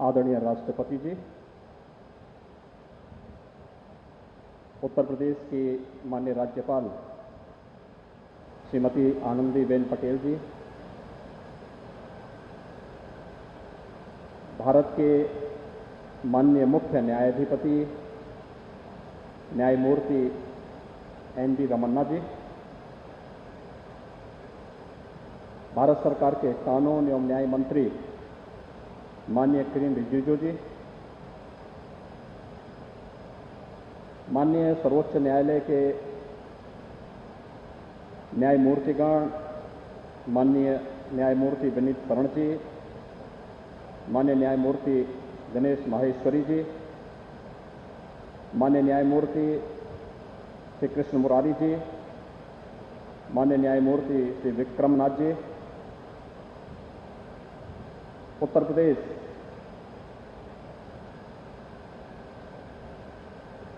आदरणीय राष्ट्रपति जी, उत्तर प्रदेश के माननीय राज्यपाल श्रीमती आनंदीबेन पटेल जी, भारत के माननीय मुख्य न्यायाधिपति न्यायमूर्ति एन.वी. रमन्ना जी, भारत सरकार के कानून एवं न्याय मंत्री माननीय किरेन रिजिजू जी, माननीय सर्वोच्च न्यायालय के न्यायमूर्तिगण माननीय न्यायमूर्ति विनीत शरण जी, माननीय न्यायमूर्ति गणेश माहेश्वरी जी, माननीय न्यायमूर्ति श्री कृष्ण मुरारी जी, माननीय न्यायमूर्ति श्री विक्रमनाथ जी, उत्तर प्रदेश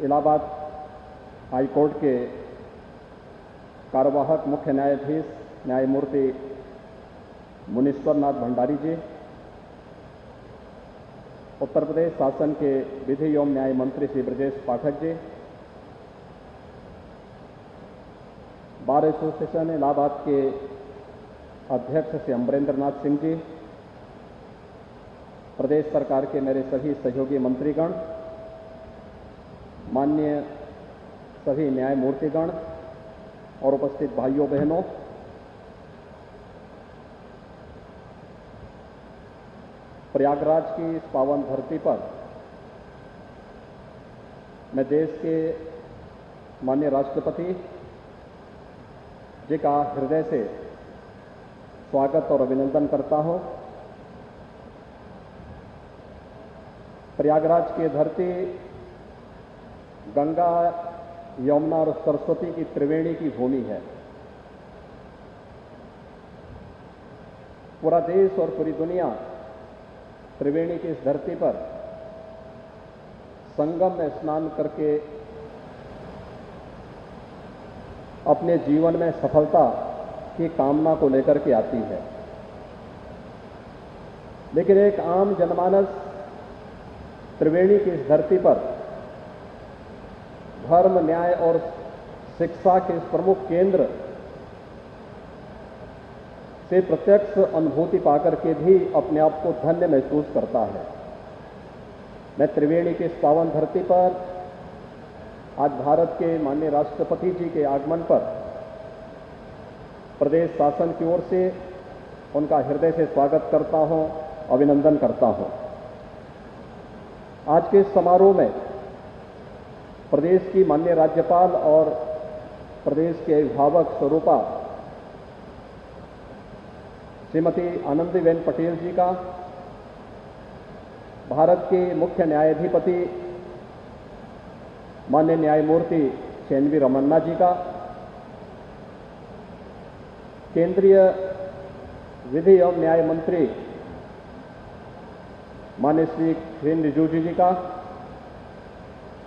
इलाहाबाद हाई कोर्ट के कार्यवाहक मुख्य न्यायाधीश न्यायमूर्ति मुनीश्वर नाथ भंडारी जी, उत्तर प्रदेश शासन के विधि एवं न्याय मंत्री श्री ब्रजेश पाठक जी, बार एसोसिएशन इलाहाबाद के अध्यक्ष श्री अमरेंद्र नाथ सिंह जी, प्रदेश सरकार के मेरे सभी सहयोगी मंत्रीगण, माननीय सभी न्यायमूर्तिगण और उपस्थित भाइयों बहनों, प्रयागराज की इस पावन धरती पर मैं देश के माननीय राष्ट्रपति जी का हृदय से स्वागत और अभिनंदन करता हूं। प्रयागराज की धरती गंगा, यमुना और सरस्वती की त्रिवेणी की भूमि है। पूरा देश और पूरी दुनिया त्रिवेणी की इस धरती पर संगम में स्नान करके अपने जीवन में सफलता की कामना को लेकर के आती है, लेकिन एक आम जनमानस त्रिवेणी की इस धरती पर धर्म, न्याय और शिक्षा के इस प्रमुख केंद्र से प्रत्यक्ष अनुभूति पाकर के भी अपने आप को धन्य महसूस करता है। मैं त्रिवेणी की इस पावन धरती पर आज भारत के माननीय राष्ट्रपति जी के आगमन पर प्रदेश शासन की ओर से उनका हृदय से स्वागत करता हूं, अभिनंदन करता हूं। आज के इस समारोह में प्रदेश की माननीय राज्यपाल और प्रदेश के अभिभावक स्वरूपा श्रीमती आनंदीबेन पटेल जी का, भारत के मुख्य न्यायाधिपति माननीय न्यायमूर्ति एन.वी. रमन्ना जी का, केंद्रीय विधि एवं न्याय मंत्री माननीय श्री किरेन रिजिजू जी का,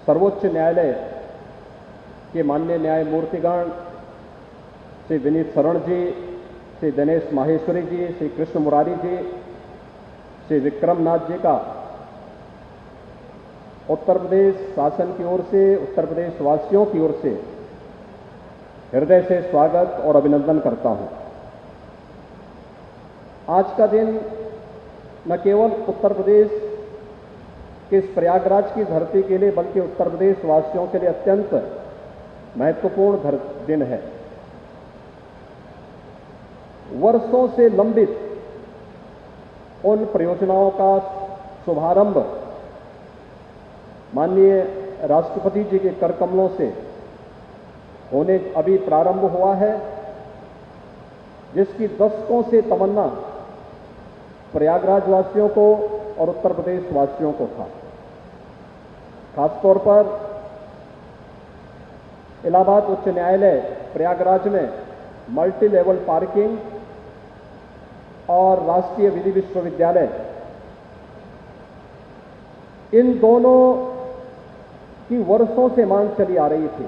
सर्वोच्च न्यायालय के माननीय न्यायमूर्तिगण श्री विनीत शरण जी, श्री गणेश माहेश्वरी जी, श्री कृष्ण मुरारी जी, श्री विक्रमनाथ जी का उत्तर प्रदेश शासन की ओर से, उत्तर प्रदेश वासियों की ओर से हृदय से स्वागत और अभिनंदन करता हूं। आज का दिन न केवल उत्तर प्रदेश के इस प्रयागराज की धरती के लिए बल्कि उत्तर प्रदेश वासियों के लिए अत्यंत महत्वपूर्ण दिन है। वर्षों से लंबित उन परियोजनाओं का शुभारंभ माननीय राष्ट्रपति जी के करकमलों से होने अभी प्रारंभ हुआ है, जिसकी दशकों से तमन्ना प्रयागराज वासियों को और उत्तर प्रदेश वासियों को था। खासतौर पर इलाहाबाद उच्च न्यायालय प्रयागराज में मल्टी लेवल पार्किंग और राष्ट्रीय विधि विश्वविद्यालय, इन दोनों की वर्षों से मांग चली आ रही थी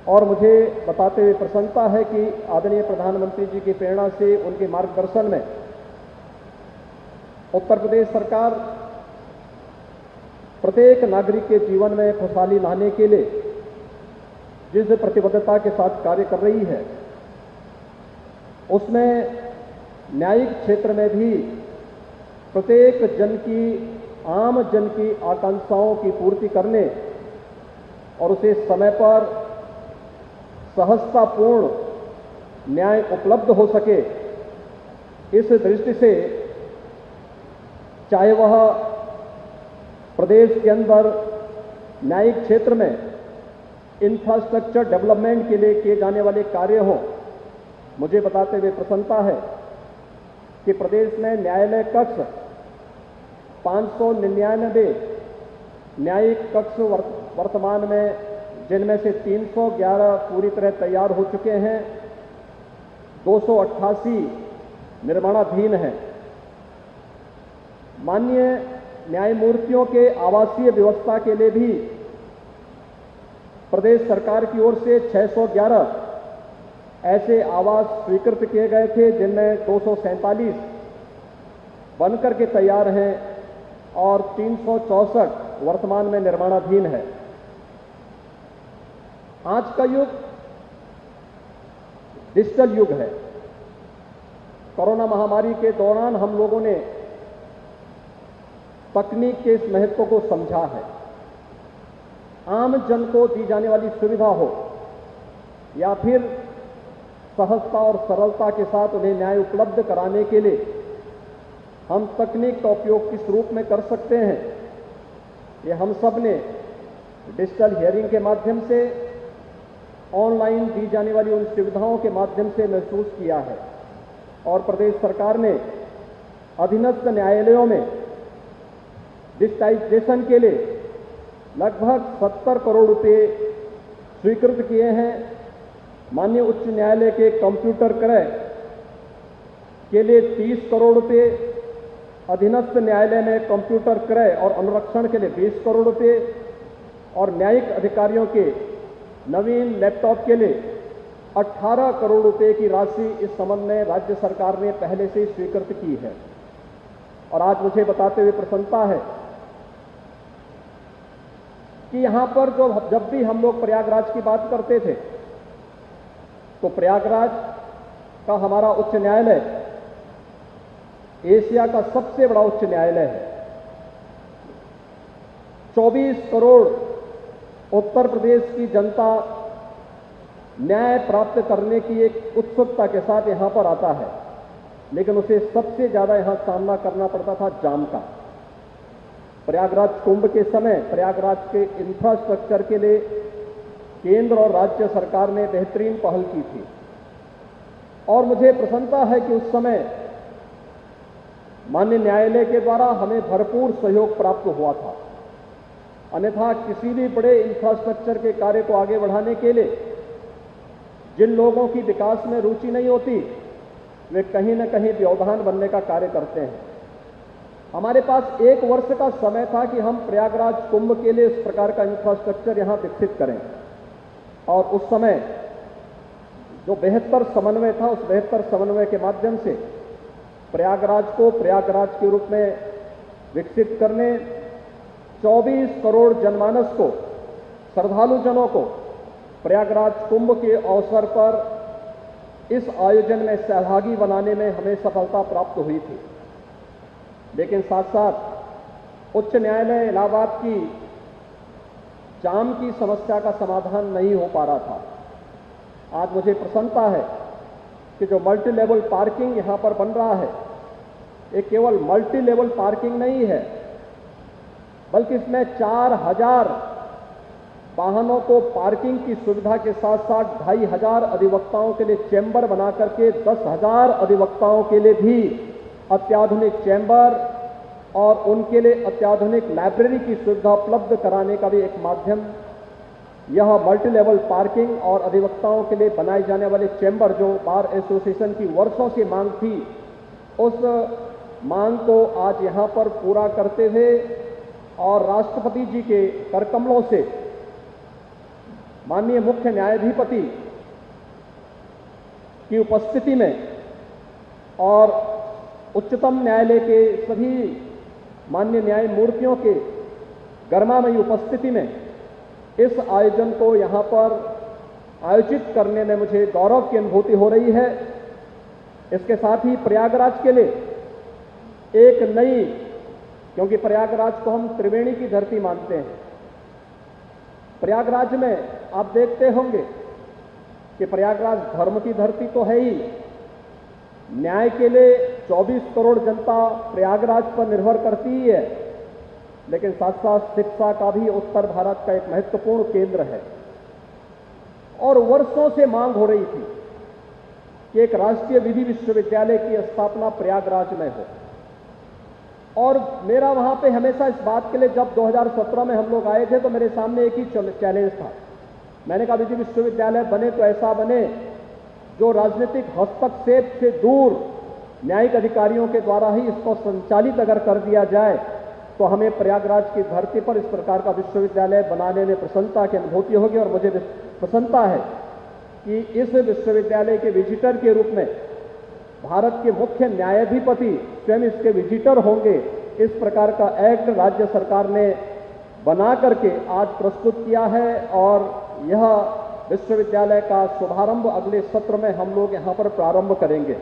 और मुझे बताते हुए प्रसन्नता है कि, आदरणीय प्रधानमंत्री जी की प्रेरणा से, उनके मार्गदर्शन में उत्तर प्रदेश सरकार प्रत्येक नागरिक के जीवन में खुशहाली लाने के लिए जिस प्रतिबद्धता के साथ कार्य कर रही है, उसमें न्यायिक क्षेत्र में भी प्रत्येक आम जन की आकांक्षाओं की पूर्ति करने और उसे समय पर सहजतापूर्ण न्याय उपलब्ध हो सके, इस दृष्टि से चाहे वह प्रदेश के अंदर न्यायिक क्षेत्र में इंफ्रास्ट्रक्चर डेवलपमेंट के लिए किए जाने वाले कार्य हों, मुझे बताते हुए प्रसन्नता है कि प्रदेश में न्यायालय कक्ष 599 न्यायिक कक्ष वर्तमान में, जिनमें से 311 पूरी तरह तैयार हो चुके हैं, 288 निर्माणाधीन हैं। माननीय न्यायमूर्तियों के आवासीय व्यवस्था के लिए भी प्रदेश सरकार की ओर से 611 ऐसे आवास स्वीकृत किए गए थे, जिनमें 247 बनकर के तैयार हैं और 364 वर्तमान में निर्माणाधीन है। आज का युग डिजिटल युग है। कोरोना महामारी के दौरान हम लोगों ने तकनीक के इस महत्व को समझा है। आम जन को दी जाने वाली सुविधा हो या फिर सहजता और सरलता के साथ उन्हें न्याय उपलब्ध कराने के लिए हम तकनीक का उपयोग किस रूप में कर सकते हैं, ये हम सब ने डिजिटल हियरिंग के माध्यम से, ऑनलाइन दी जाने वाली उन सुविधाओं के माध्यम से महसूस किया है। और प्रदेश सरकार ने अधीनस्थ न्यायालयों में डिजिटाइजेशन के लिए लगभग 70 करोड़ रुपए स्वीकृत किए हैं। माननीय उच्च न्यायालय के कंप्यूटर क्रय के लिए 30 करोड़ रुपए, अधीनस्थ न्यायालय में कंप्यूटर क्रय और अनुरक्षण के लिए 20 करोड़ रुपए और न्यायिक अधिकारियों के नवीन लैपटॉप के लिए 18 करोड़ रुपए की राशि इस संबंध में राज्य सरकार ने पहले से ही स्वीकृत की है। और आज मुझे बताते हुए प्रसन्नता है कि यहां पर जब भी हम लोग प्रयागराज की बात करते थे, तो प्रयागराज का हमारा उच्च न्यायालय एशिया का सबसे बड़ा उच्च न्यायालय है। 24 करोड़ उत्तर प्रदेश की जनता न्याय प्राप्त करने की एक उत्सुकता के साथ यहां पर आता है, लेकिन उसे सबसे ज्यादा यहां सामना करना पड़ता था जाम का। प्रयागराज कुंभ के समय प्रयागराज के इंफ्रास्ट्रक्चर के लिए केंद्र और राज्य सरकार ने बेहतरीन पहल की थी और मुझे प्रसन्नता है कि उस समय माननीय न्यायालय के द्वारा हमें भरपूर सहयोग प्राप्त हुआ था। अन्यथा किसी भी बड़े इंफ्रास्ट्रक्चर के कार्य को आगे बढ़ाने के लिए जिन लोगों की विकास में रुचि नहीं होती, वे कहीं न कहीं व्यवधान बनने का कार्य करते हैं। हमारे पास 1 वर्ष का समय था कि हम प्रयागराज कुंभ के लिए इस प्रकार का इंफ्रास्ट्रक्चर यहां विकसित करें, और उस समय जो बेहतर समन्वय था, उस बेहतर समन्वय के माध्यम से प्रयागराज को प्रयागराज के रूप में विकसित करने, 24 करोड़ जनमानस को, श्रद्धालु जनों को प्रयागराज कुंभ के अवसर पर इस आयोजन में सहभागी बनाने में हमें सफलता प्राप्त हुई थी। लेकिन साथ साथ उच्च न्यायालय इलाहाबाद की जाम की समस्या का समाधान नहीं हो पा रहा था। आज मुझे प्रसन्नता है कि जो मल्टी लेवल पार्किंग यहां पर बन रहा है, ये केवल मल्टी लेवल पार्किंग नहीं है, बल्कि इसमें 4000 वाहनों को पार्किंग की सुविधा के साथ साथ 2500 अधिवक्ताओं के लिए चैम्बर बना करके 10,000 अधिवक्ताओं के लिए भी अत्याधुनिक चैम्बर और उनके लिए अत्याधुनिक लाइब्रेरी की सुविधा उपलब्ध कराने का भी एक माध्यम यह मल्टी लेवल पार्किंग और अधिवक्ताओं के लिए बनाए जाने वाले चैम्बर, जो बार एसोसिएशन की वर्षों से मांग थी, उस मांग को आज यहां पर पूरा करते हुए और राष्ट्रपति जी के करकमलों से माननीय मुख्य न्यायाधिपति की उपस्थिति में और उच्चतम न्यायालय के सभी माननीय न्यायमूर्तियों के गर्मामयी उपस्थिति में इस आयोजन को यहां पर आयोजित करने में मुझे गौरव की अनुभूति हो रही है। इसके साथ ही प्रयागराज के लिए एक नई, क्योंकि प्रयागराज को हम त्रिवेणी की धरती मानते हैं, प्रयागराज में आप देखते होंगे कि प्रयागराज धर्म की धरती तो है ही, न्याय के लिए 24 करोड़ जनता प्रयागराज पर निर्भर करती ही है, लेकिन साथ साथ शिक्षा का भी उत्तर भारत का एक महत्वपूर्ण केंद्र है। और वर्षों से मांग हो रही थी कि एक राष्ट्रीय विधि विश्वविद्यालय की स्थापना प्रयागराज में हो। और मेरा वहां पे हमेशा इस बात के लिए, जब 2017 में हम लोग आए थे तो मेरे सामने एक ही चैलेंज था। मैंने कहा विधि विश्वविद्यालय बने तो ऐसा बने जो राजनीतिक हस्तक्षेप से दूर न्यायिक अधिकारियों के द्वारा ही इसको संचालित अगर कर दिया जाए तो हमें प्रयागराज की धरती पर इस प्रकार का विश्वविद्यालय बनाने में प्रसन्नता की अनुभूति होगी। और मुझे प्रसन्नता है कि इस विश्वविद्यालय के विजिटर के रूप में भारत के मुख्य न्यायाधिपति स्वयं इसके विजिटर होंगे। इस प्रकार का एक्ट राज्य सरकार ने बना करके आज प्रस्तुत किया है और यह विश्वविद्यालय का शुभारंभ अगले सत्र में हम लोग यहां पर प्रारंभ करेंगे।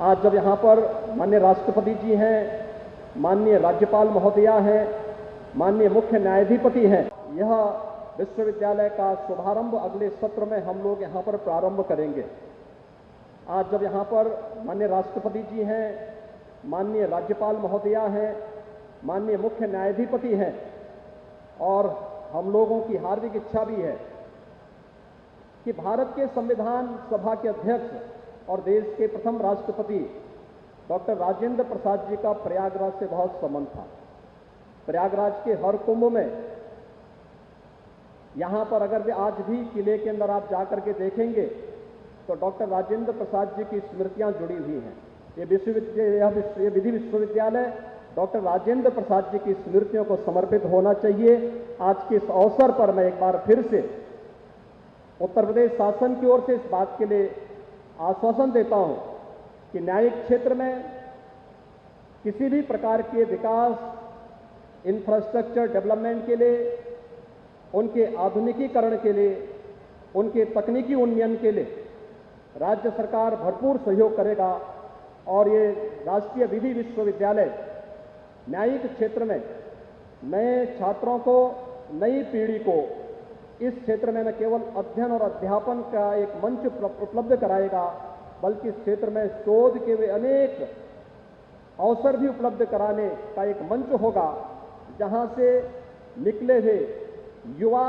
आज जब यहां पर माननीय राष्ट्रपति जी हैं, माननीय राज्यपाल महोदया हैं, माननीय मुख्य न्यायाधिपति हैं, यह विश्वविद्यालय का शुभारंभ अगले सत्र में हम लोग यहां पर प्रारंभ करेंगे। आज जब यहां पर माननीय राष्ट्रपति जी हैं, माननीय राज्यपाल महोदया हैं, माननीय मुख्य न्यायाधिपति हैं और हम लोगों की हार्दिक इच्छा भी है कि भारत के संविधान सभा के अध्यक्ष और देश के प्रथम राष्ट्रपति डॉक्टर राजेंद्र प्रसाद जी का प्रयागराज से बहुत संबंध था। प्रयागराज के हर कुंभ में यहां पर अगर आज भी किले के अंदर आप जाकर के देखेंगे तो डॉक्टर राजेंद्र प्रसाद जी की स्मृतियां जुड़ी हुई हैं। ये विधि विश्वविद्यालय डॉक्टर राजेंद्र प्रसाद जी की स्मृतियों को समर्पित होना चाहिए। आज के इस अवसर पर मैं एक बार फिर से उत्तर प्रदेश शासन की ओर से इस बात के लिए आश्वासन देता हूं कि न्यायिक क्षेत्र में किसी भी प्रकार के विकास, इंफ्रास्ट्रक्चर डेवलपमेंट के लिए, उनके आधुनिकीकरण के लिए, उनके तकनीकी उन्नयन के लिए राज्य सरकार भरपूर सहयोग करेगा। और ये राष्ट्रीय विधि विश्वविद्यालय न्यायिक क्षेत्र में नए छात्रों को, नई पीढ़ी को इस क्षेत्र में न केवल अध्ययन और अध्यापन का एक मंच उपलब्ध कराएगा, बल्कि इस क्षेत्र में शोध के वे अनेक अवसर भी उपलब्ध कराने का एक मंच होगा, जहां से निकले हुए युवा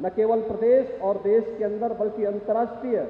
न केवल प्रदेश और देश के अंदर बल्कि अंतर्राष्ट्रीय